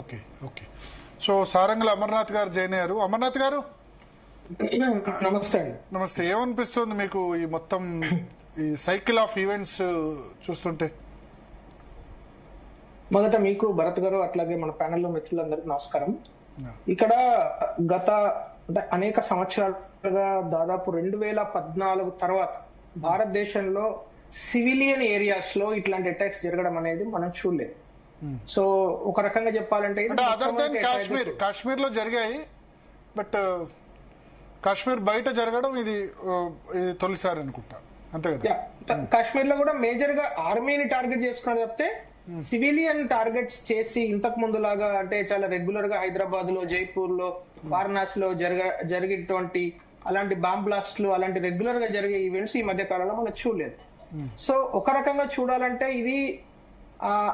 Okay okay. So సారంగల్ Amarnath గారు join అయ్యారు. అమర్నాథ్ గారు నమస్తే అండి. నమస్తే. ఏమనిపిస్తుంది మీకు ఈ మొత్తం ఈ సైకిల్ ఆఫ్ ఈవెంట్స్ చూస్తుంటే? మొదట మీకు భరత్ గారు అట్లాగే మన ప్యానెల్లో మిత్రులందరికీ నమస్కారం. ఇక్కడ గత అంటే అనేక సంవత్సరాలుగా దాదాపు 2014 తర్వాత భారతదేశంలో సివిలియన్ ఏరియాస్ లో ఇట్లాంటి అటాక్స్ జరగడం అనేది మనం చూడలేదు. సో ఒక రకంగా చెప్పాలంటే అదర్ దెన్ కాశ్మీర్ లో జరిగాయి, బట్ కాశ్మీర్ బయట జరగడం ఇది తొలిసారి అనుకుంటా, అంతే కదా? కాశ్మీర్ లో కూడా మేజర్ గా ఆర్మీని టార్గెట్ చేసుకున్నారు చెప్తే సివిలియన్ టార్గెట్స్ చేసి ఇంతకు ముందు లాగా అంటే చాలా రెగ్యులర్ గా హైదరాబాద్ లో, జైపూర్ లో, వారణాసిలో జరిగేటువంటి అలాంటి బాంబ్ బ్లాస్ట్లు అలాంటి రెగ్యులర్ గా జరిగే ఈవెంట్స్ ఈ మధ్య కాలంలో మనం చూడలేదు. సో ఒక రకంగా చూడాలంటే ఇది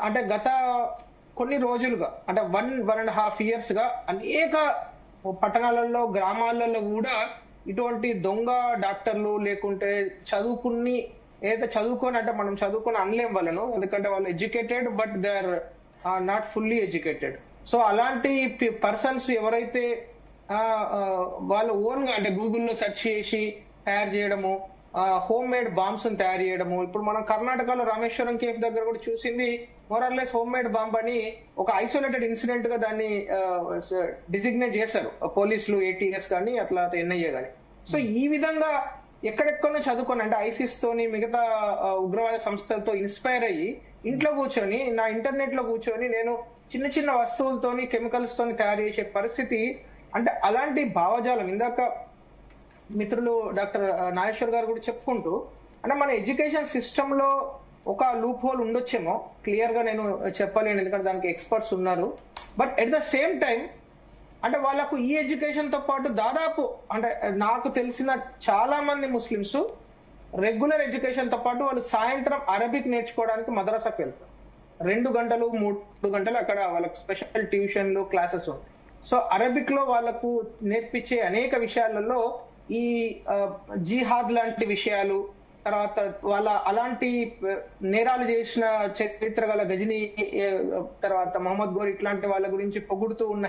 అంటే గత కొన్ని రోజులుగా అంటే 1.5 years గా అనేక పట్టణాలలో, గ్రామాలలో కూడా ఇటువంటి దొంగ డాక్టర్లు లేకుంటే చదువుకొని అంటే మనం చదువుకొని అనలేం వాళ్ళను, ఎందుకంటే వాళ్ళు educated but they are not fully educated. So అలాంటి పర్సన్స్ ఎవరైతే వాళ్ళు ఓన్ గా అంటే గూగుల్లో సెర్చ్ చేసి తయారు చేయడము, హోమ్ మేడ్ బాంబ్స్ తయారు చేయడము. ఇప్పుడు మనం కర్ణాటకలో రామేశ్వరం కేఫ్ దగ్గర కూడా చూసింది మోరల్లెస్ హోమ్ మేడ్ బాంబ్ అని ఒక ఐసోలేటెడ్ ఇన్సిడెంట్ గా దాన్ని డిజిగ్నేట్ చేశారు పోలీసులు, ATS కానీ అట్లా NIA కానీ. సో ఈ విధంగా ఎక్కడెక్కడో చదువుకొని అంటే ఐసిస్ తోని మిగతా ఉగ్రవాద సంస్థలతో ఇన్స్పైర్ అయ్యి ఇంట్లో కూర్చొని నా ఇంటర్నెట్ లో కూర్చొని నేను చిన్న చిన్న వస్తువులతోని కెమికల్స్ తోని తయారు చేసే పరిస్థితి, అంటే అలాంటి భావజాలం ఇందాక మిత్రులు డాక్టర్ నాగేశ్వర్ గారు కూడా చెప్పుకుంటూ అంటే మన ఎడ్యుకేషన్ సిస్టమ్ లో ఒక లూప్ హోల్ ఉండొచ్చేమో, క్లియర్ గా నేను చెప్పలేను ఎందుకంటే దానికి ఎక్స్పర్ట్స్ ఉన్నారు. But at the same time అంటే వాళ్ళకు ఈ ఎడ్యుకేషన్ తో పాటు దాదాపు అంటే నాకు తెలిసిన చాలా మంది ముస్లిమ్స్ రెగ్యులర్ ఎడ్యుకేషన్ తో పాటు వాళ్ళు సాయంత్రం అరబిక్ నేర్చుకోవడానికి మద్రసాకు వెళ్తారు. 2 గంటలు 3 గంటలు అక్కడ వాళ్ళకు స్పెషల్ ట్యూషన్లు, క్లాసెస్ ఉంటాయి. సో అరబిక్ లో వాళ్ళకు నేర్పించే అనేక విషయాలలో ఈ జిహాద్ లాంటి విషయాలు, తర్వాత వాళ్ళ అలాంటి నేరాలు చేసిన చరిత్ర గల గజనీ, తర్వాత మహమ్మద్ గోర్ ఇట్లాంటి వాళ్ళ గురించి పొగుడుతూ ఉన్న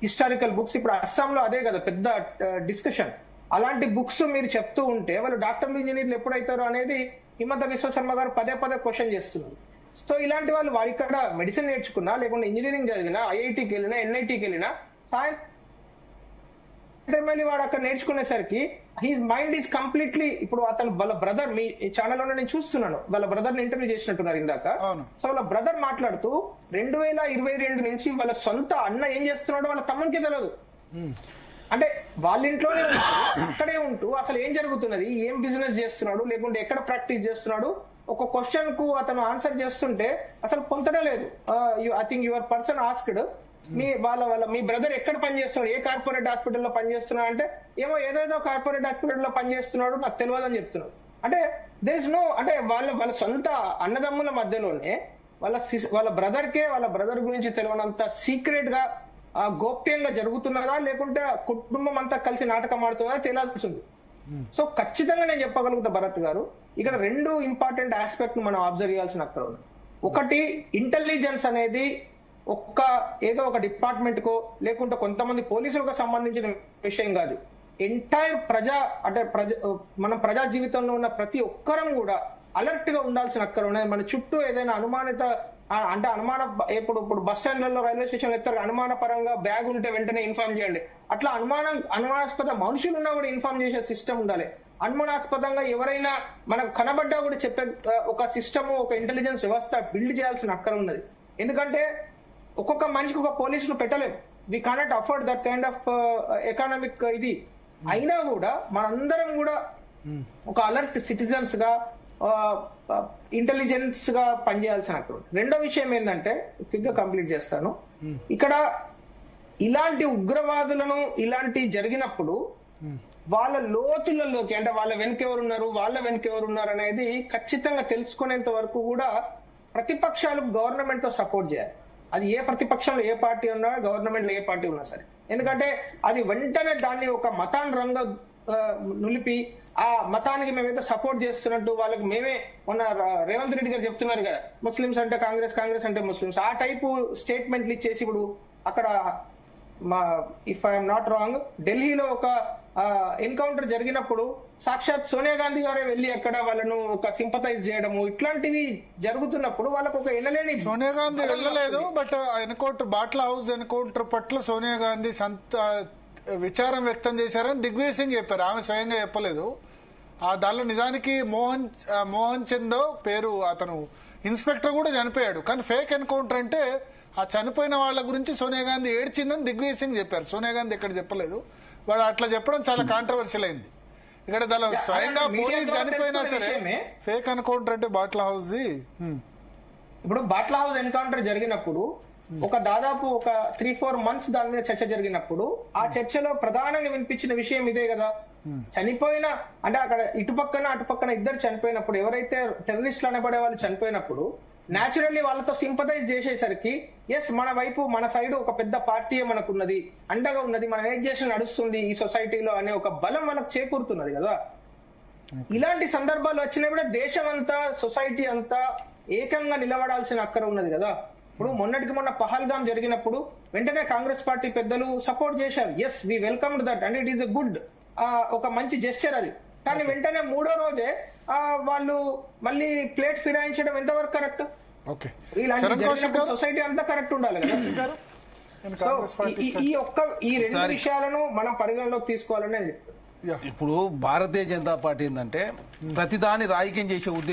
హిస్టారికల్ బుక్స్ ఇప్పుడు అస్సాంలో అదే కదా పెద్ద డిస్కషన్. అలాంటి బుక్స్ మీరు చెప్తూ ఉంటే వాళ్ళు డాక్టర్లు, ఇంజనీర్లు ఎప్పుడైతారో అనేది హిమంత విశ్వ శర్మ గారు పదే క్వశ్చన్ చేస్తున్నారు. సో ఇలాంటి వాళ్ళు ఇక్కడ మెడిసిన్ నేర్చుకున్నా, లేకుంటే ఇంజనీరింగ్ చదివినా, IITకి వెళ్ళినా, NITకి వెళ్ళినా సాయంత్రం మళ్ళీ వాడు అక్కడ నేర్చుకునేసరికి హీజ్ మైండ్ ఈజ్ కంప్లీట్లీ ఇప్పుడు అతను వాళ్ళ బ్రదర్ మీ ఛానల్లోనే నేను చూస్తున్నాను, వాళ్ళ బ్రదర్ ని ఇంటర్వ్యూ చేసినట్టున్నారు ఇందాక. సో వాళ్ళ బ్రదర్ మాట్లాడుతూ 2022 నుంచి వాళ్ళ సొంత అన్న ఏం చేస్తున్నాడో వాళ్ళ తమ్మునికి తెలియదు. అంటే వాళ్ళ ఇంట్లోనే అక్కడే ఉంటూ అసలు ఏం జరుగుతున్నది, ఏం బిజినెస్ చేస్తున్నాడు, లేకుంటే ఎక్కడ ప్రాక్టీస్ చేస్తున్నాడు, ఒక క్వశ్చన్ కు అతను ఆన్సర్ చేస్తుంటే అసలు పొందడం లేదు. I think your person asked me brother ఎక్కడ పనిచేస్తున్నాడు, ఏ కార్పొరేట్ హాస్పిటల్లో పనిచేస్తున్నాడు అంటే ఏదో కార్పొరేట్ హాస్పిటల్లో పనిచేస్తున్నాడు నాకు తెలియదు అని చెప్తున్నాడు. అంటే దేర్ ఇస్ నో అంటే వాళ్ళ సొంత అన్నదమ్ముల మధ్యలోనే వాళ్ళ బ్రదర్ గురించి తెలియనంత సీక్రెట్ గా గోప్యంగా జరుగుతున్నదా, లేకుంటే కుటుంబం అంతా కలిసి నాటకం ఆడుతుందా తెలియాల్సింది. సో ఖచ్చితంగా నేను చెప్పగలుగుతా భరత్ గారు, ఇక్కడ 2 ఇంపార్టెంట్ ఆస్పెక్ట్ మనం అబ్జర్వ్ చేయాల్సిన అక్కడ ఉంది. ఒకటి, ఇంటెలిజెన్స్ అనేది ఏదో ఒక డిపార్ట్మెంట్ కో లేకుంటే కొంతమంది పోలీసులకు సంబంధించిన విషయం కాదు. ఎంటైర్ మనం ప్రజా జీవితంలో ఉన్న ప్రతి ఒక్కరం కూడా అలర్ట్ గా ఉండాల్సిన అక్కడ ఉన్నది. మన చుట్టూ ఏదైనా ఇప్పుడు బస్ స్టాండ్లలో, రైల్వే స్టేషన్ ఎత్తారు అనుమానపరంగా బ్యాగ్ ఉంటే వెంటనే ఇన్ఫార్మ్ చేయండి. అట్లా అనుమానాస్పద మనుషులు ఉన్నా కూడా ఇన్ఫార్మ్ చేసే సిస్టమ్ ఉండాలి. అనుమానాస్పదంగా ఎవరైనా మనకు కనబడ్డా కూడా చెప్పే ఒక సిస్టమ్, ఒక ఇంటెలిజెన్స్ వ్యవస్థ బిల్డ్ చేయాల్సిన అక్కడ ఉన్నది. ఎందుకంటే ఒక్కొక్క మనిషికి ఒక పోలీసులు పెట్టలేము. We cannot afford that kind of economic ఇది. అయినా కూడా మనందరం కూడా ఒక అలర్ట్ సిటిజన్స్ గా, ఇంటెలిజెన్స్ గా పనిచేయాల్సిన అక్కడ. రెండో విషయం ఏంటంటే క్విక్ గా కంప్లీట్ చేస్తాను. ఇక్కడ ఇలాంటి ఉగ్రవాదులను ఇలాంటి జరిగినప్పుడు వాళ్ళ లోతులలోకి అంటే వాళ్ళ వెనక ఎవరున్నారు అనేది ఖచ్చితంగా తెలుసుకునేంత వరకు కూడా ప్రతిపక్షాలు గవర్నమెంట్ తో సపోర్ట్ చేయాలి. అది ఏ ప్రతిపక్షంలో ఏ పార్టీ ఉన్నా, గవర్నమెంట్ లో ఏ పార్టీ ఉన్నా సరే. ఎందుకంటే అది వెంటనే దాన్ని ఒక మతాన్ రంగ నులిపి ఆ మతానికి మేమేదో సపోర్ట్ చేస్తున్నట్టు వాళ్ళకి మేమే మొన్న రేవంత్ రెడ్డి గారు చెప్తున్నారు కదా, ముస్లిమ్స్ అంటే కాంగ్రెస్, కాంగ్రెస్ అంటే ముస్లిమ్స్, ఆ టైపు స్టేట్మెంట్లు ఇచ్చేసి ఇప్పుడు అక్కడ ఇఫ్ ఐఎమ్ నాట్ రాంగ్ ఢిల్లీలో ఒక ఎన్కౌంటర్ జరిగినప్పుడు సాక్షాత్ సోనియా గాంధీ గారే వెళ్ళి అక్కడ వాళ్ళను ఒక సింపథైజ్ చేయడము, ఇట్లాంటివి జరుగుతున్నప్పుడు వాళ్ళకు ఒక ఎనలేని సోనియా గాంధీ వెళ్ళలేదు. But encounter Batla house encounter పట్ల సోనియా గాంధీ విచారం వ్యక్తం చేశారని దిగ్విజయ్ సింగ్ చెప్పారు. ఆమె స్వయంగా చెప్పలేదు. దానిలో నిజానికి మోహన్ చందో పేరు అతను ఇన్స్పెక్టర్ కూడా చనిపోయాడు. కానీ ఫేక్ ఎన్కౌంటర్ అంటే ఆ చనిపోయిన వాళ్ళ గురించి సోనియా గాంధీ ఏడ్చిందని దిగ్విజయ్ సింగ్ చెప్పారు. సోనియా గాంధీ ఎక్కడ చెప్పలేదు. వాడు అట్లా చెప్పడం చాలా కాంట్రవర్షియల్ అయింది. ఇక్కడ దానిలో స్వయంగా పోలీస్ చనిపోయినా సరే ఫేక్ ఎన్కౌంటర్ అంటే బాట్లా హౌస్ ది. ఇప్పుడు బాట్లా హౌస్ ఎన్కౌంటర్ జరిగినప్పుడు ఒక దాదాపు ఒక 3-4 months దాని మీద చర్చ జరిగినప్పుడు ఆ చర్చలో ప్రధానంగా వినిపించిన విషయం ఇదే కదా, చనిపోయిన అంటే అక్కడ ఇటుపక్కన అటుపక్కన ఇద్దరు చనిపోయినప్పుడు, ఎవరైతే టెర్రరిస్టులు అనబడే వాళ్ళు చనిపోయినప్పుడు న్యాచురల్లీ వాళ్ళతో సింపథైజ్ చేసేసరికి ఎస్ మన వైపు మన సైడ్ ఒక పెద్ద పార్టీ మనకున్నది, అండగా ఉన్నది, మనం ఏం చేసిన నడుస్తుంది ఈ సొసైటీలో అనే ఒక బలం మనకు చేకూరుతున్నది కదా. ఇలాంటి సందర్భాలు వచ్చినప్పుడే దేశం అంతా సొసైటీ అంతా ఏకంగా నిలబడాల్సిన అక్కర ఉన్నది కదా. ఇప్పుడు మొన్నటికి మొన్న పహల్గామ్ జరిగినప్పుడు వెంటనే కాంగ్రెస్ పార్టీ పెద్దలు సపోర్ట్ చేశారు. Yes we welcomed that and it is a good, ఒక మంచి జెస్చర్ అది. కానీ వెంటనే 3వ రోజే వాళ్ళు మళ్ళీ ప్లేట్ ఫిరాయించడం ఎంతవరకు కరెక్ట్? సొసైటీ అంతా కరెక్ట్ ఉండాలి కదా. ఈ 2 విషయాలను మనం పరిగణలోకి తీసుకోవాలని నేను చెప్తాను. ఇప్పుడు భారతీయ జనతా పార్టీ ఏంటంటే ప్రతిదాని రాజకీయం చేసే ఉద్దేశం